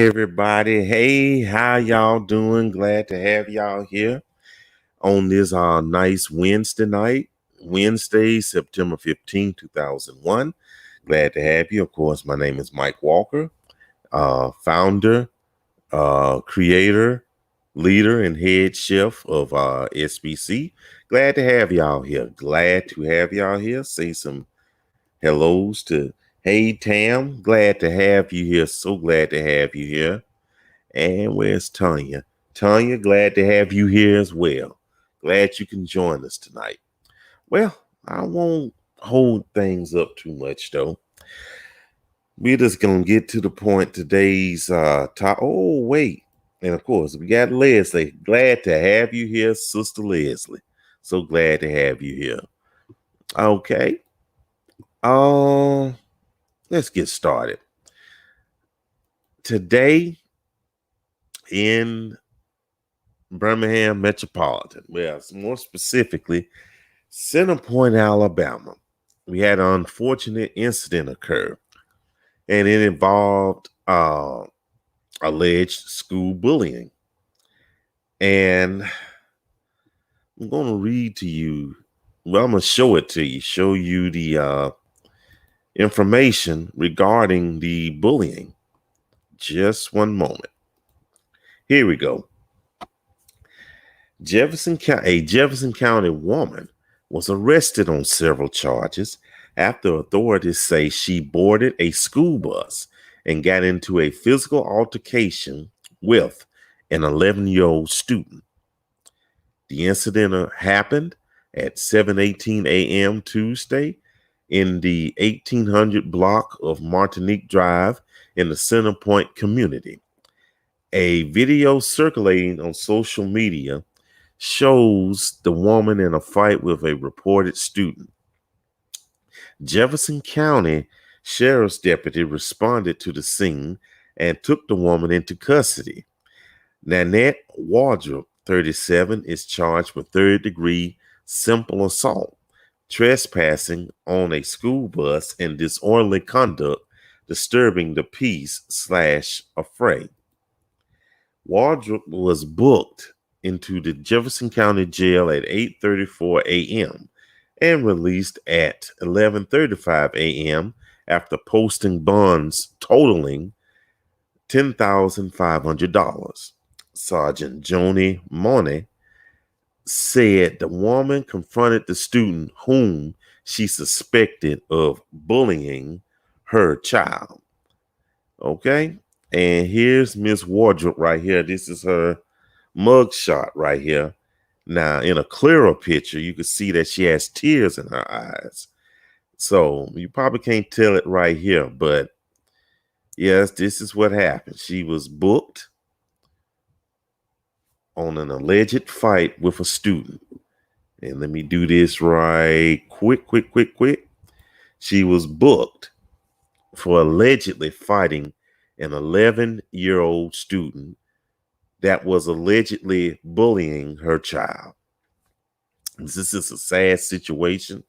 Everybody, hey, how y'all doing? Glad to have y'all here on this nice Wednesday night, Wednesday, September 15th, 2001. Glad to have you. Of course, my name is Mike Walker, founder, creator, leader, and head chef of SBC. Glad to have y'all here. Glad to have y'all here. Say some hellos to Hey Tam. Glad to have you here. So glad to have you here. And where's Tanya? Tanya, glad to have you here as well. Glad you can join us tonight. Well, I won't hold things up too much though. We're just gonna get to the point today's top. Oh, wait. And of course, we got Leslie. Glad to have you here, Sister Leslie. So glad to have you here. Okay. Let's get started. Today in Birmingham Metropolitan, well, more specifically, Center Point, Alabama, we had an unfortunate incident occur, and it involved alleged school bullying. And I'm going to read to you, well, I'm going to show it to you, show you the information regarding the bullying. Just one moment. Here we go. A Jefferson County woman was arrested on several charges after authorities say she boarded a school bus and got into a physical altercation with an 11-year-old student. The incident happened at 7:18 a.m. Tuesday in the 1800 block of Martinique Drive in the Center Point community. A video circulating on social media shows the woman in a fight with a reported student. Jefferson County Sheriff's deputy responded to the scene and took the woman into custody. Nannatt Waldrop, 37, is charged with third-degree simple assault, trespassing on a school bus, and disorderly conduct disturbing the peace/affray. Waldrop was booked into the Jefferson County Jail at 8:34 a.m. and released at 11:35 a.m. after posting bonds totaling $10,500. Sergeant Joni Money said the woman confronted the student whom she suspected of bullying her child. Okay? And here's Miss Waldrop right here. This is her mugshot right here. Now, in a clearer picture, you can see that she has tears in her eyes. So you probably can't tell it right here, but yes, this is what happened. She was booked on an alleged fight with a student. And let me do this right quick. She was booked for allegedly fighting an 11-year-old student that was allegedly bullying her child. This is a sad situation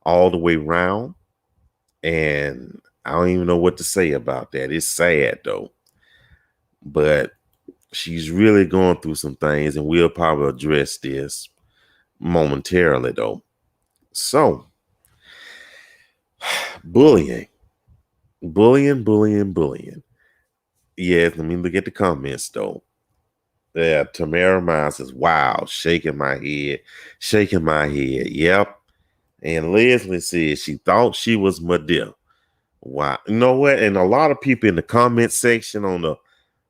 all the way around, and I don't even know what to say about that. It's sad though, but she's really going through some things, and we'll probably address this momentarily though. So, bullying. Yes, let me look at the comments though. Yeah, Tamara Miles says, wow, shaking my head. Yep. And Leslie says she thought she was Medea. Wow. You know what? And a lot of people in the comment section on the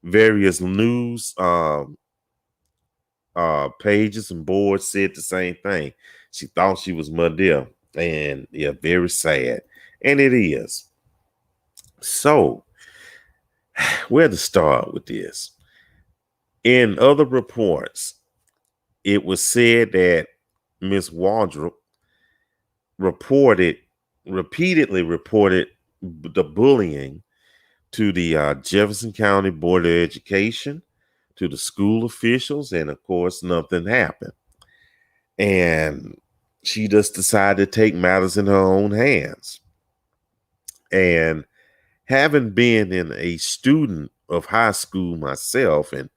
various news pages and boards said the same thing. She thought she was Medea. And yeah, very sad. And it is. So, where to start with this? In other reports, it was said that Miss Waldrop repeatedly reported the bullying to the Jefferson County Board of Education, to the school officials, and of course, nothing happened. And she just decided to take matters in her own hands. And having been in a student of high school myself and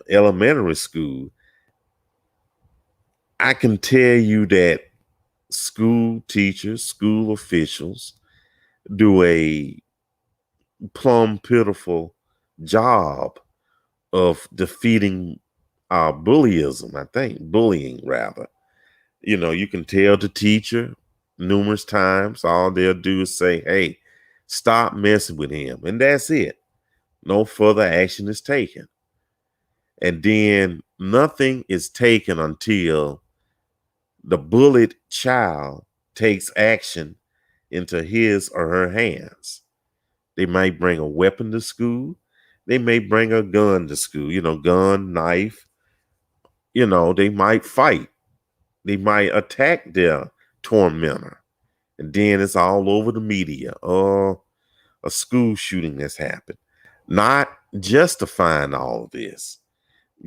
elementary school, I can tell you that school teachers, school officials do a plumb pitiful job of defeating bullyism, I think, bullying rather. You can tell the teacher numerous times, all they'll do is say, hey, stop messing with him. And that's it. No further action is taken. And then nothing is taken until the bullied child takes action into his or her hands. They might bring a weapon to school. They may bring a gun to school, gun, knife. They might fight. They might attack their tormentor. And then it's all over the media. Oh, a school shooting that's happened. Not justifying all of this.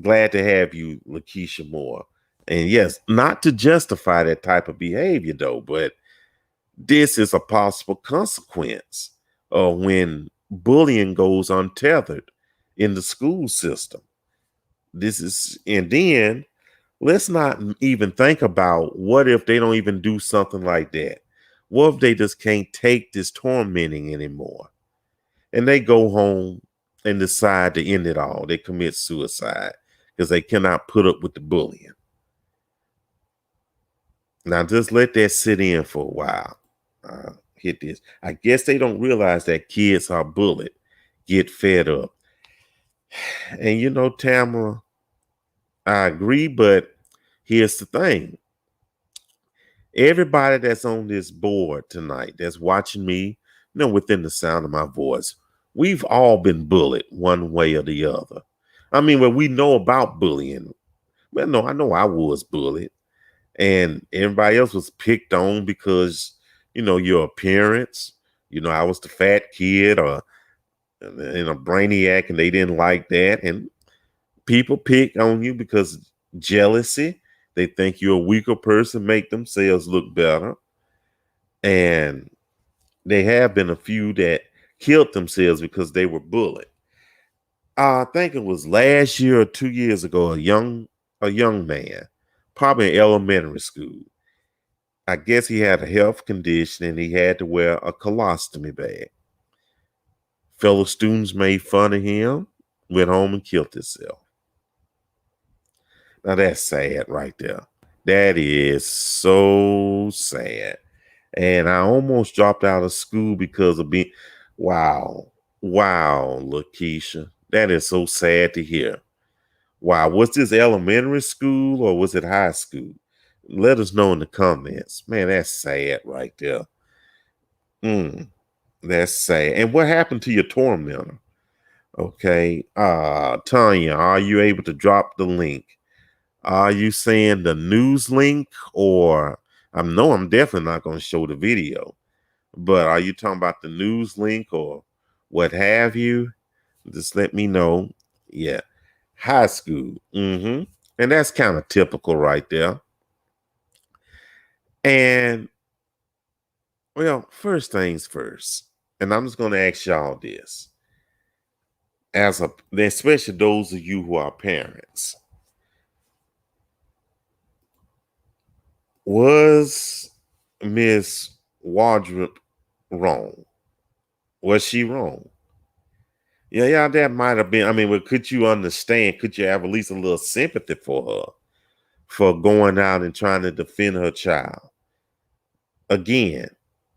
Glad to have you, Lakeisha Moore. And yes, not to justify that type of behavior, though, but this is a possible consequence of when bullying goes untethered in the school system. And then let's not even think about what if they don't even do something like that. What if they just can't take this tormenting anymore? And they go home and decide to end it all. They commit suicide because they cannot put up with the bullying. Now, just let that sit in for a while. Hit this. I guess they don't realize that kids are bullied, get fed up. And Tamara, I agree, but here's the thing. Everybody that's on this board tonight, that's watching me, within the sound of my voice, we've all been bullied one way or the other. I mean, when we know about bullying, well, no, I know I was bullied. And everybody else was picked on because, your appearance. I was the fat kid or a brainiac, and they didn't like that. And people pick on you because jealousy. They think you're a weaker person, make themselves look better. And there have been a few that killed themselves because they were bullied. I think it was last year or 2 years ago, a young man, probably in elementary school. I guess he had a health condition and he had to wear a colostomy bag. Fellow students made fun of him, went home and killed himself. Now that's sad right there. That is so sad. And I almost dropped out of school because of being, wow, Lakeisha. That is so sad to hear. Wow, was this elementary school or was it high school? Let us know in the comments. Man, that's sad right there. That's sad. And what happened to your tormentor? Okay. Tanya, are you able to drop the link? Are you saying the news link, or I'm definitely not going to show the video, but are you talking about the news link or what have you? Just let me know. Yeah. High school. And that's kind of typical right there. And well, first things first, and I'm just going to ask y'all this, especially those of you who are parents. Was Miss Waldrop wrong? Was she wrong? Yeah, that might have been. I mean, but could you understand? Could you have at least a little sympathy for her for going out and trying to defend her child? Again,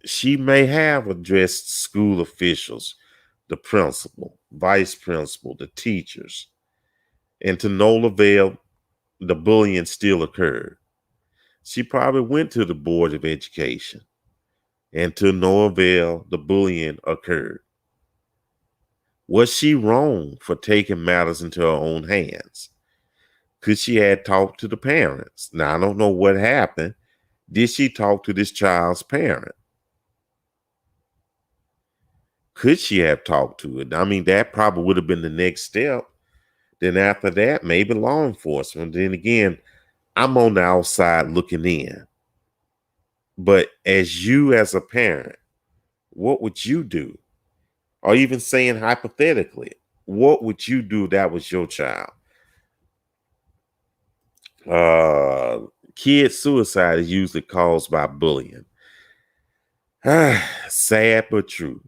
she may have addressed school officials, the principal, vice principal, the teachers, and to no avail, the bullying still occurred. She probably went to the Board of Education, and to no avail, the bullying occurred. Was she wrong for taking matters into her own hands? Could she have talked to the parents? Now, I don't know what happened. Did she talk to this child's parent? Could she have talked to it? I mean, that probably would have been the next step. Then after that, maybe law enforcement. Then again, I'm on the outside looking in. But as a parent, what would you do? Or even saying hypothetically, what would you do if that was your child? Kid suicide is usually caused by bullying. Sad but true.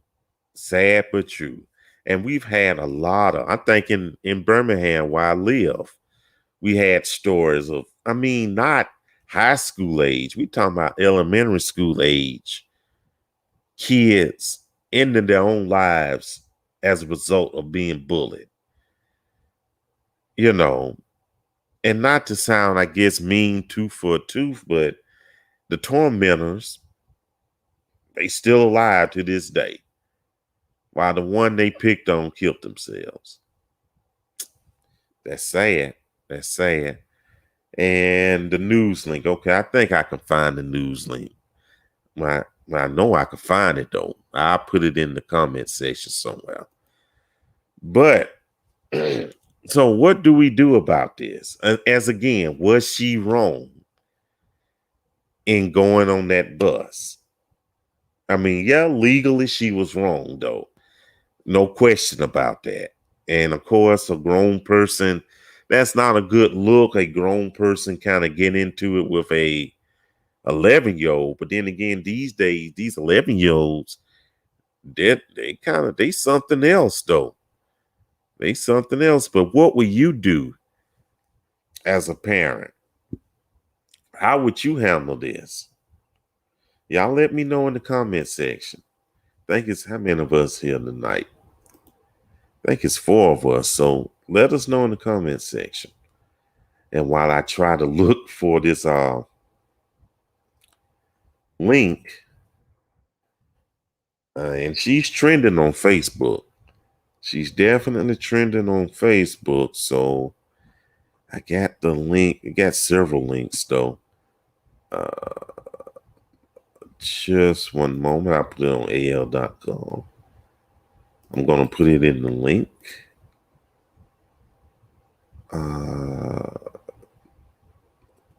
Sad but true. And we've had a lot of, I think in Birmingham where I live, we had stories of, I mean, not high school age. We talking about elementary school age kids ending their own lives as a result of being bullied. You know, and not to sound, I guess, mean tooth for a tooth, but the tormentors, they still alive to this day. While the one they picked on killed themselves. That's sad. That's sad. And the news link. Okay, I think I can find the news link. I know I can find it though. I'll put it in the comment section somewhere. But so what do we do about this? As again, was she wrong in going on that bus? I mean, yeah, legally she was wrong though. No question about that. And of course, a grown person, that's not a good look. A grown person kind of get into it with a 11-year-old. But then again, these days, these 11-year-olds, they something else though. They something else. But what will you do as a parent? How would you handle this? Y'all let me know in the comment section. I think it's how many of us here tonight? I think it's 4 of us. So let us know in the comment section. And while I try to look for this link, and she's trending on Facebook. She's definitely trending on Facebook. So I got the link. I got several links though. Just one moment. I'll put it on al.com. I'm going to put it in the link.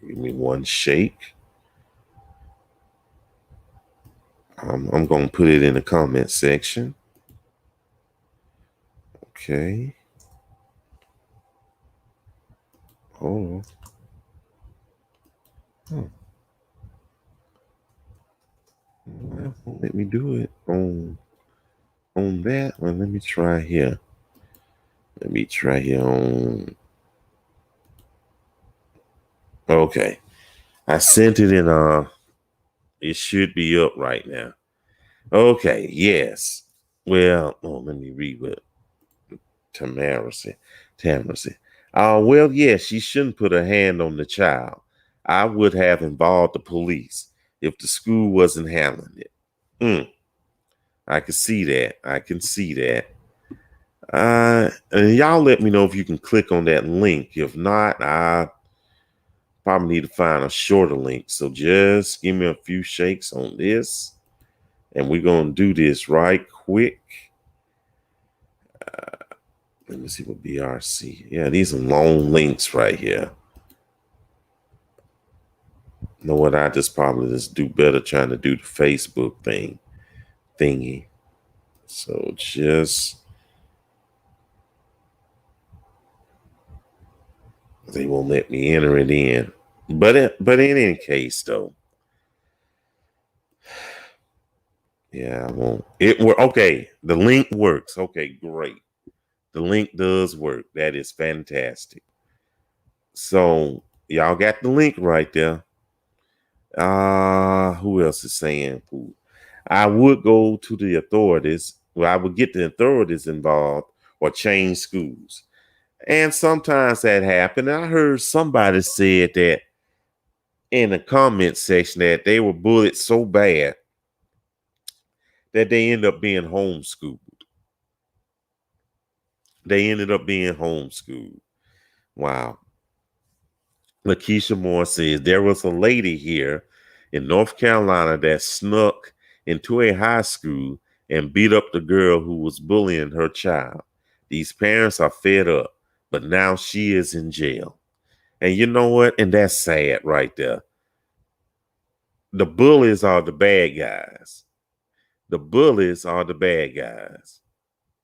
Give me one shake. I'm going to put it in the comment section. Okay. Hold on. Let me do it on that one. Let me try here. On. Okay. I sent it in. It should be up right now. Okay. Yes. Well, let me read what Tamara said. Well, yes, she shouldn't put her hand on the child. I would have involved the police if the school wasn't handling it. I can see that. And y'all let me know if you can click on that link. If not, I probably need to find a shorter link. So just give me a few shakes on this. And we're going to do this right quick. Let me see what BRC. Yeah, these are long links right here. You know what? I just probably just do better trying to do the Facebook thingy. So just they won't let me enter it in. But in any case, though, yeah, I won't. It work. Okay, the link works. Okay, great. The link does work. That is fantastic. So y'all got the link right there. Who else is saying? I would go to the authorities. Well, I would get the authorities involved or change schools. And sometimes that happened. I heard somebody said that in the comment section that they were bullied so bad that they ended up being homeschooled. Wow. Lakeisha Moore says there was a lady here in North Carolina that snuck into a high school and beat up the girl who was bullying her child. These parents are fed up, but now she is in jail. And you know what? And that's sad right there. The bullies are the bad guys.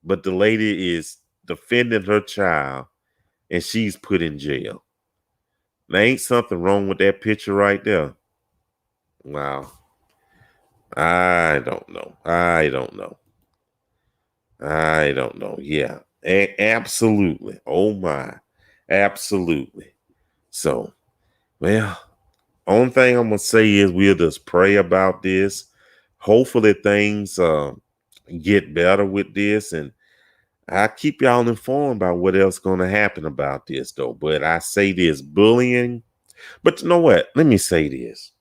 But the lady is defending her child, and she's put in jail. There ain't something wrong with that picture right there. Wow. I don't know. I don't know. I don't know. Yeah, absolutely. Oh my, absolutely. So, well, only thing I'm gonna say is we'll just pray about this. Hopefully, things get better with this, and I keep y'all informed about what else gonna happen about this, though. But I say this bullying. But you know what? Let me say this.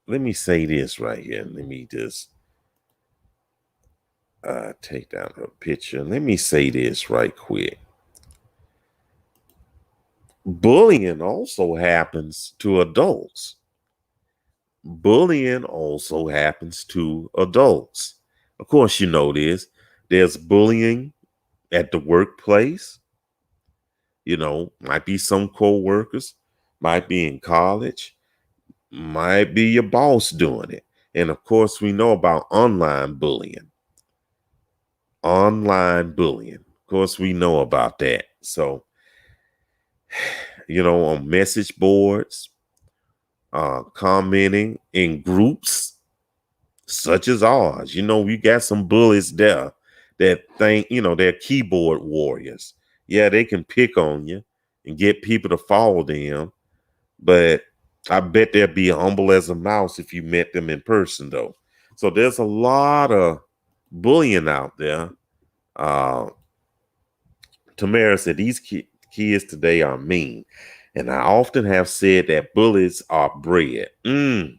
Let me say this right here. Let me just take down her picture. Let me say this right quick. Bullying also happens to adults. Bullying also happens to adults. Of course, you know this. There's bullying at the workplace. You know, might be some co-workers, might be in college, might be your boss doing it. And of course, we know about online bullying. Online bullying. Of course, we know about that. So, you know, on message boards, commenting in groups such as ours. You know, we got some bullies there that think, you know, they're keyboard warriors. Yeah, they can pick on you and get people to follow them, but I bet they'll be humble as a mouse if you met them in person, though. So there's a lot of bullying out there. Tamara said these kids today are mean. And I often have said that bullies are bred. You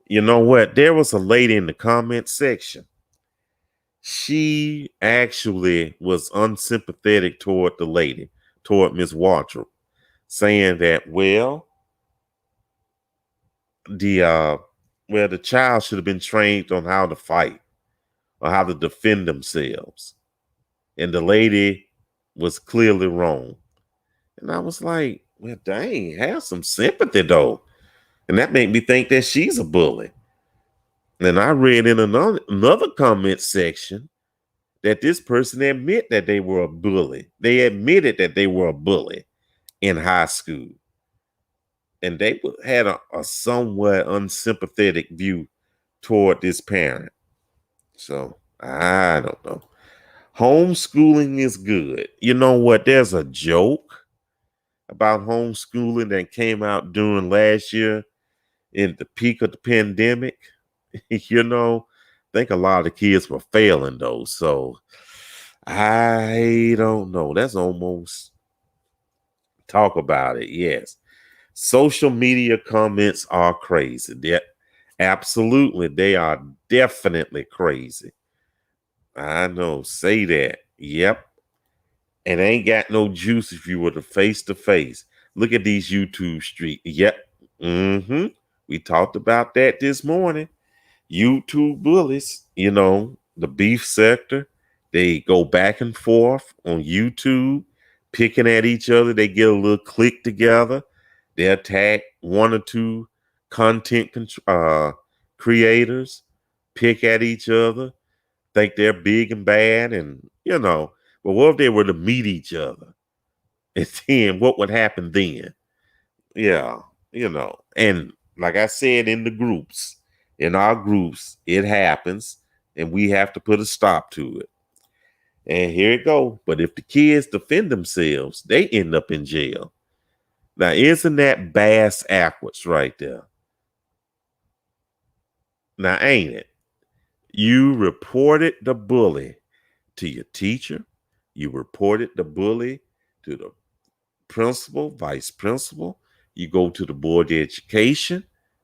know what? There was a lady in the comment section. She actually was unsympathetic toward the lady, toward Miss Waldrop, saying that, the child should have been trained on how to fight or how to defend themselves. And the lady was clearly wrong. And I was like, well, dang, have some sympathy though. And that made me think that she's a bully. And I read in another comment section that this person admit that they were a bully. They admitted that they were a bully in high school. And they had a somewhat unsympathetic view toward this parent. So I don't know. Homeschooling is good. You know what? There's a joke about homeschooling that came out during last year in the peak of the pandemic. You know, I think a lot of the kids were failing though. So I don't know. That's almost talk about it. Yes. Social media comments are crazy. Absolutely. They are definitely crazy. I know. Say that. Yep. And ain't got no juice if you were to face. Look at these YouTube streets. Yep. We talked about that this morning. YouTube bullies, you know, the beef sector, they go back and forth on YouTube, picking at each other. They get a little clique together. They attack one or two content creators, pick at each other, think they're big and bad. And, you know, but what if they were to meet each other? And then what would happen then? Yeah, you know, and like I said in our groups, it happens and we have to put a stop to it. And here it go. But if the kids defend themselves, they end up in jail. Now, isn't that bass backwards right there? Now, ain't it? You reported the bully to your teacher. You reported the bully to the principal, vice principal. You go to the board of education,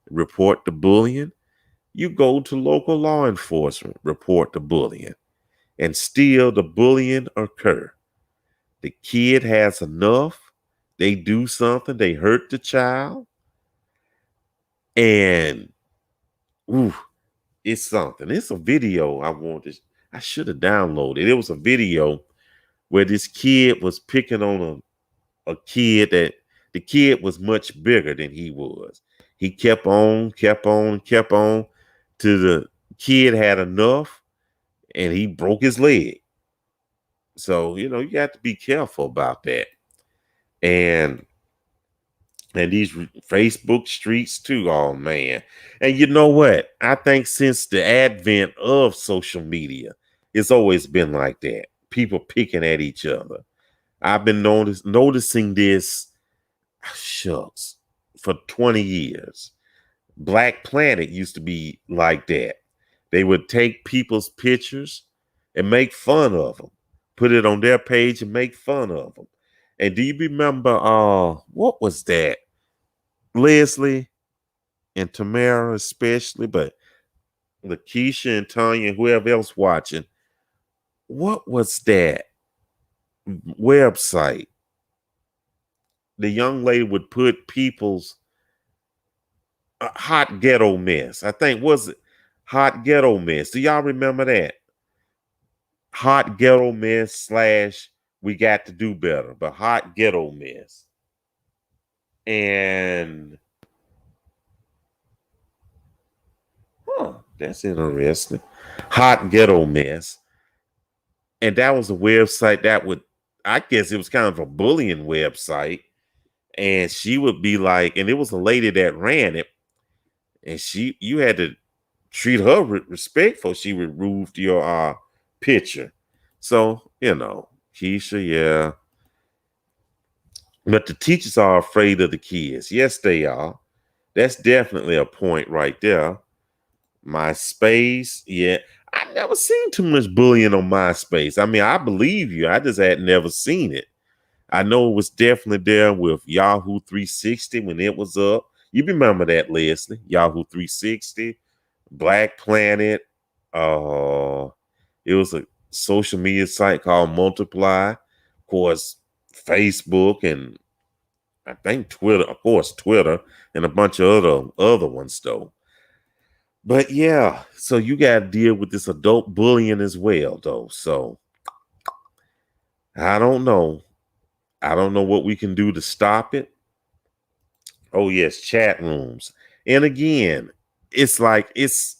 report the bullying. You go to local law enforcement, report the bullying, and still the bullying occur. The kid has enough. They do something. They hurt the child. And, ooh, it's something. It's a video I should have downloaded. It was a video where this kid was picking on a kid that the kid was much bigger than he was. He kept on till the kid had enough and he broke his leg. So, you got to be careful about that. And these Facebook streets too. Oh man. And you know what? I think since the advent of social media, it's always been like that. People picking at each other. I've been noticing this, shucks, for 20 years. Black Planet used to be like that. They would take people's pictures and make fun of them, put it on their page and make fun of them. And do you remember what was that? Leslie and Tamara especially, but Lakeisha and Tanya and whoever else watching. What was that website? The young lady would put people's hot ghetto mess. I think was it hot ghetto mess. Do y'all remember that? Hot ghetto mess slash we got to do better, but hot ghetto mess. And that's interesting. Hot ghetto mess. And that was a website that would, I guess it was kind of a bullying website. And she would be like, and it was a lady that ran it, and you had to treat her respectful. She removed your picture. So, Keisha, yeah. But the teachers are afraid of the kids. Yes, they are. That's definitely a point right there. MySpace, yeah. I never seen too much bullying on MySpace. I mean, I believe you. I just had never seen it. I know it was definitely there with Yahoo 360 when it was up. You remember that, Leslie? Yahoo 360, Black Planet. It was a social media site called Multiply. Of course, Facebook and I think Twitter, of course, Twitter and a bunch of other ones though. But yeah, so you got to deal with this adult bullying as well though. So I don't know. I don't know what we can do to stop it. Oh yes, chat rooms. And again, it's like it's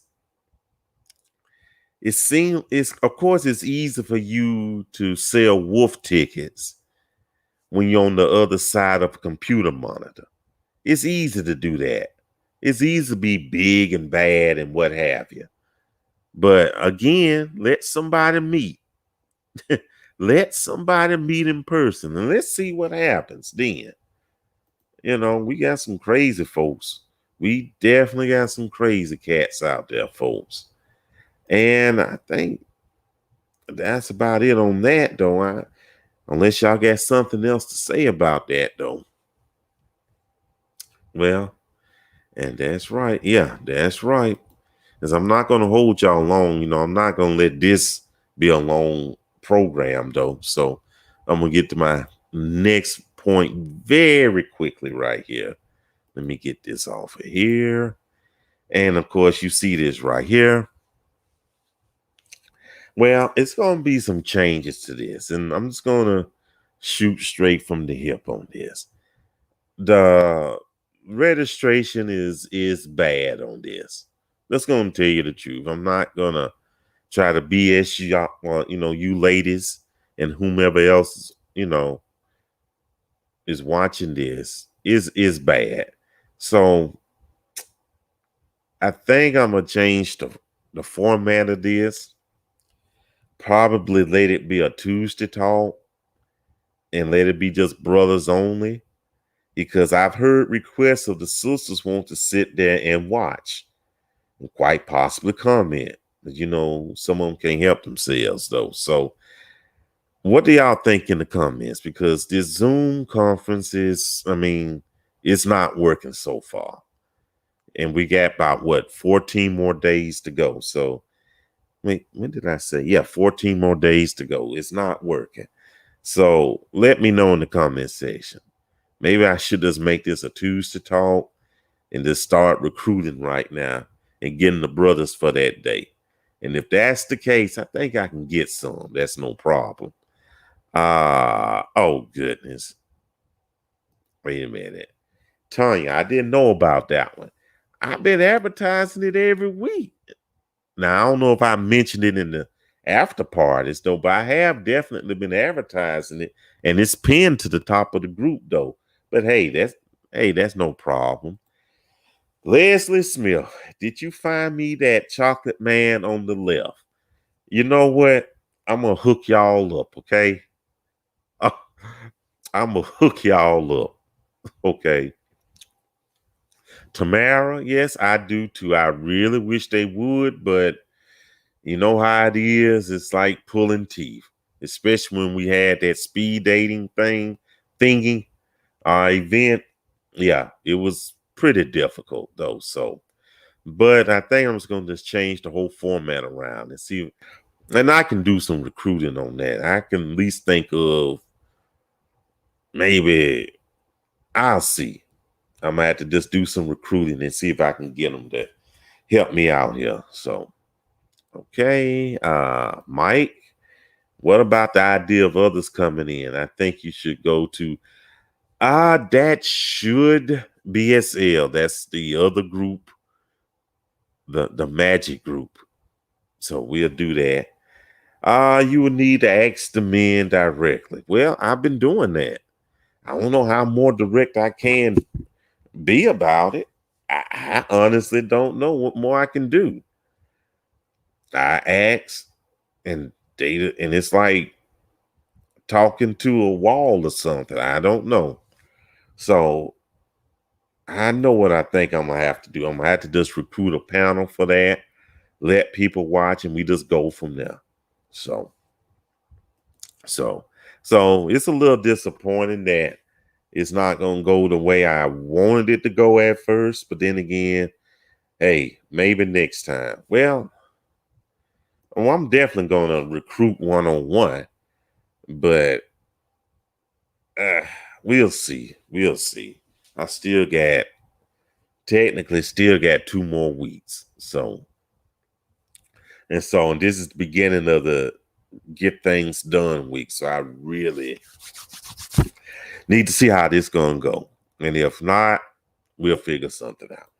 of course it's easy for you to sell wolf tickets when you're on the other side of a computer monitor. It's easy to do that. It's easy to be big and bad and what have you. But again, let somebody meet. Let somebody meet in person and let's see what happens then. We got some crazy folks. We definitely got some crazy cats out there, folks. And I think that's about it on that, though. Unless y'all got something else to say about that, though. Well, and that's right. Yeah, that's right. Because I'm not going to hold y'all long. I'm not going to let this be a long program, though. So I'm going to get to my next point very quickly right here. Let me get this off of here. And of course, you see this right here. Well, it's going to be some changes to this. And I'm just going to shoot straight from the hip on this. The registration is bad on this. That's going to tell you the truth. I'm not going to try to BS you ladies and whomever else, is watching this is bad. So I think I'm gonna change the format of this. Probably let it be a Tuesday talk and let it be just brothers only. Because I've heard requests of the sisters want to sit there and watch and quite possibly comment. Some of them can't help themselves though. So what do y'all think in the comments? Because this Zoom conference it's not working so far. And we got about 14 more days to go. So wait, when did I say? Yeah, 14 more days to go. It's not working. So let me know in the comment section. Maybe I should just make this a Tuesday talk and just start recruiting right now and getting the brothers for that day. And if that's the case, I think I can get some. That's no problem. Oh goodness. Wait a minute. Tanya, I didn't know about that one. I've been advertising it every week. Now, I don't know if I mentioned it in the after parties though, but I have definitely been advertising it, and it's pinned to the top of the group though. But that's no problem. Leslie Smith, did you find me that chocolate man on the left? You know what? I'm gonna hook y'all up, okay? I'm gonna hook y'all up, okay? Tamara, yes, I do too. I really wish they would, but you know how it is. It's like pulling teeth, especially when we had that speed dating thingy, event. Yeah, it was pretty difficult though. So, but I think I'm just gonna just change the whole format around and see, and I can do some recruiting on that. I can at least think of maybe I'll see. I'm gonna have to just do some recruiting and see if I can get them to help me out here. So, okay, Mike, what about the idea of others coming in? I think you should go to that should BSL. That's the other group, the magic group. So we'll do that. You would need to ask the men directly. Well, I've been doing that. I don't know how more direct I can be about it. I honestly don't know what more I can do. I ask and data, and it's like talking to a wall or something. I don't know. So I know what I think I'm gonna have to do. I'm gonna have to just recruit a panel for that, let people watch, and we just go from there. So, so, so it's a little disappointing that it's not gonna go the way I wanted it to go at first. But then again, hey, maybe next time. Well, I'm definitely gonna recruit 1-on-1, but we'll see. We'll see. I technically still got 2 more weeks. So, and this is the beginning of the get things done week. So I really need to see how this gonna go. And if not, we'll figure something out.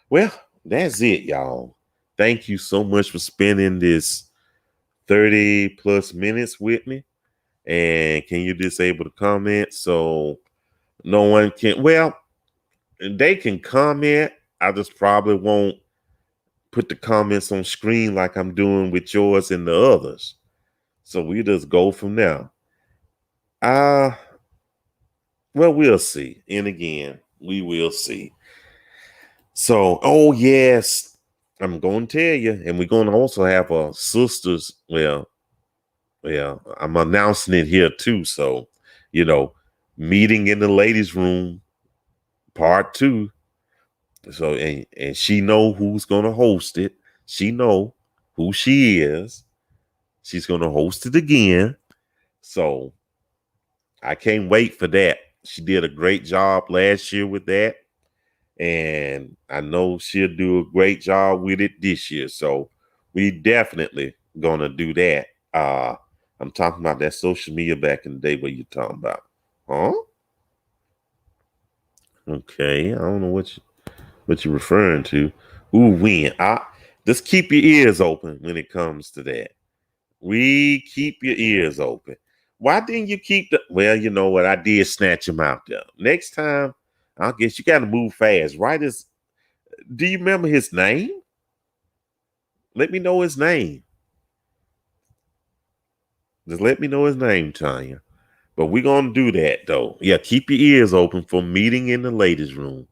Well, that's it, y'all. Thank you so much for spending this 30 plus minutes with me. And can you disable the comment so no one can? Well, they can comment. I just probably won't put the comments on screen like I'm doing with yours and the others. So we just go from there. Well, we'll see. And again, we will see. So, oh yes, I'm going to tell you, and we're going to also have a sisters. Well, I'm announcing it here too. So, meeting in the ladies' room, part 2. So, and she know who's going to host it. She know who she is. She's going to host it again. So, I can't wait for that. She did a great job last year with that. And I know she'll do a great job with it this year. So we definitely gonna do that. I'm talking about that social media back in the day. What you talking about? Huh? Okay, I don't know what you're referring to. Ooh, when? Just keep your ears open when it comes to that. We keep your ears open. Why didn't you keep the? Well, you know what? I did snatch him out there. Next time, I guess you got to move fast. Right? Do you remember his name? Let me know his name. Just let me know his name, Tanya. But we're going to do that, though. Yeah, keep your ears open for meeting in the ladies' room.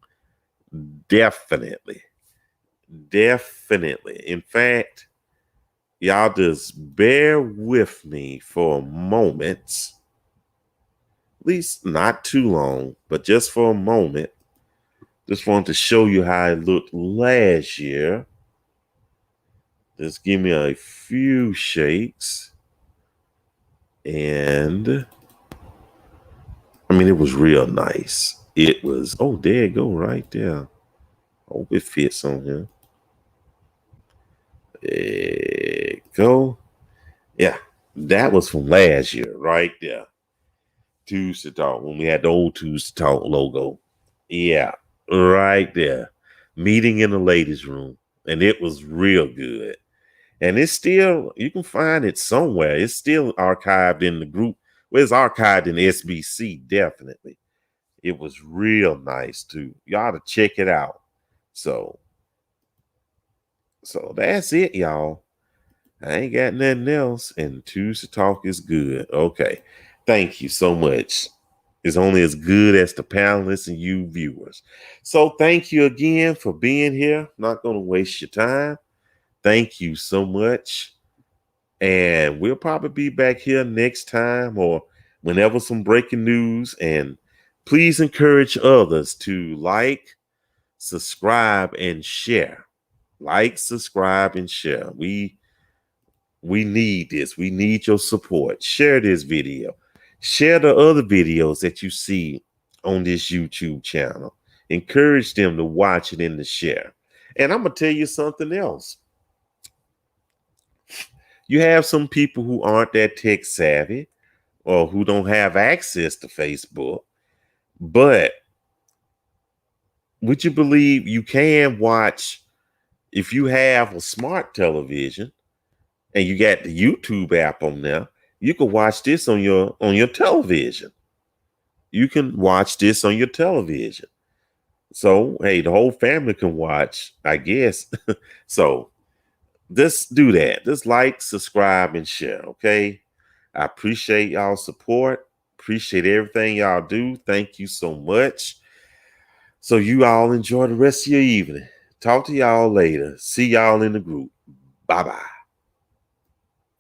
Definitely. Definitely. In fact, y'all just bear with me for a moment. At least not too long, but just for a moment. Just wanted to show you how it looked last year. Just give me a few shakes. And I mean, it was real nice. It was, oh, there you go, right there. Hope it fits on here. There you go. Yeah, that was from last year, right there. Tuesday Talk, when we had the old Tuesday Talk logo. Yeah, right there. Meeting in the ladies' room. And it was real good. And it's still, you can find it somewhere. It's still archived in the group. Well, it's archived in SBC, definitely. It was real nice too. You ought to check it out. So that's it, y'all. I ain't got nothing else. And Tuesday Talk is good. Okay. Thank you so much. It's only as good as the panelists and you viewers. So thank you again for being here. Not going to waste your time. Thank you so much. And we'll probably be back here next time or whenever some breaking news. And please encourage others to like, subscribe, and share. Like, subscribe, and share. We need this. We need your support. Share this video. Share the other videos that you see on this YouTube channel. Encourage them to watch it and to share. And I'm going to tell you something else. You have some people who aren't that tech savvy or who don't have access to Facebook, but would you believe you can watch, if you have a smart television and you got the YouTube app on there, you can watch this on your television. You can watch this on your television. So, hey, the whole family can watch, I guess. So, just do that. Just like, subscribe, and share, okay? I appreciate y'all's support. Appreciate everything y'all do. Thank you so much. So you all enjoy the rest of your evening. Talk to y'all later. See y'all in the group. Bye-bye.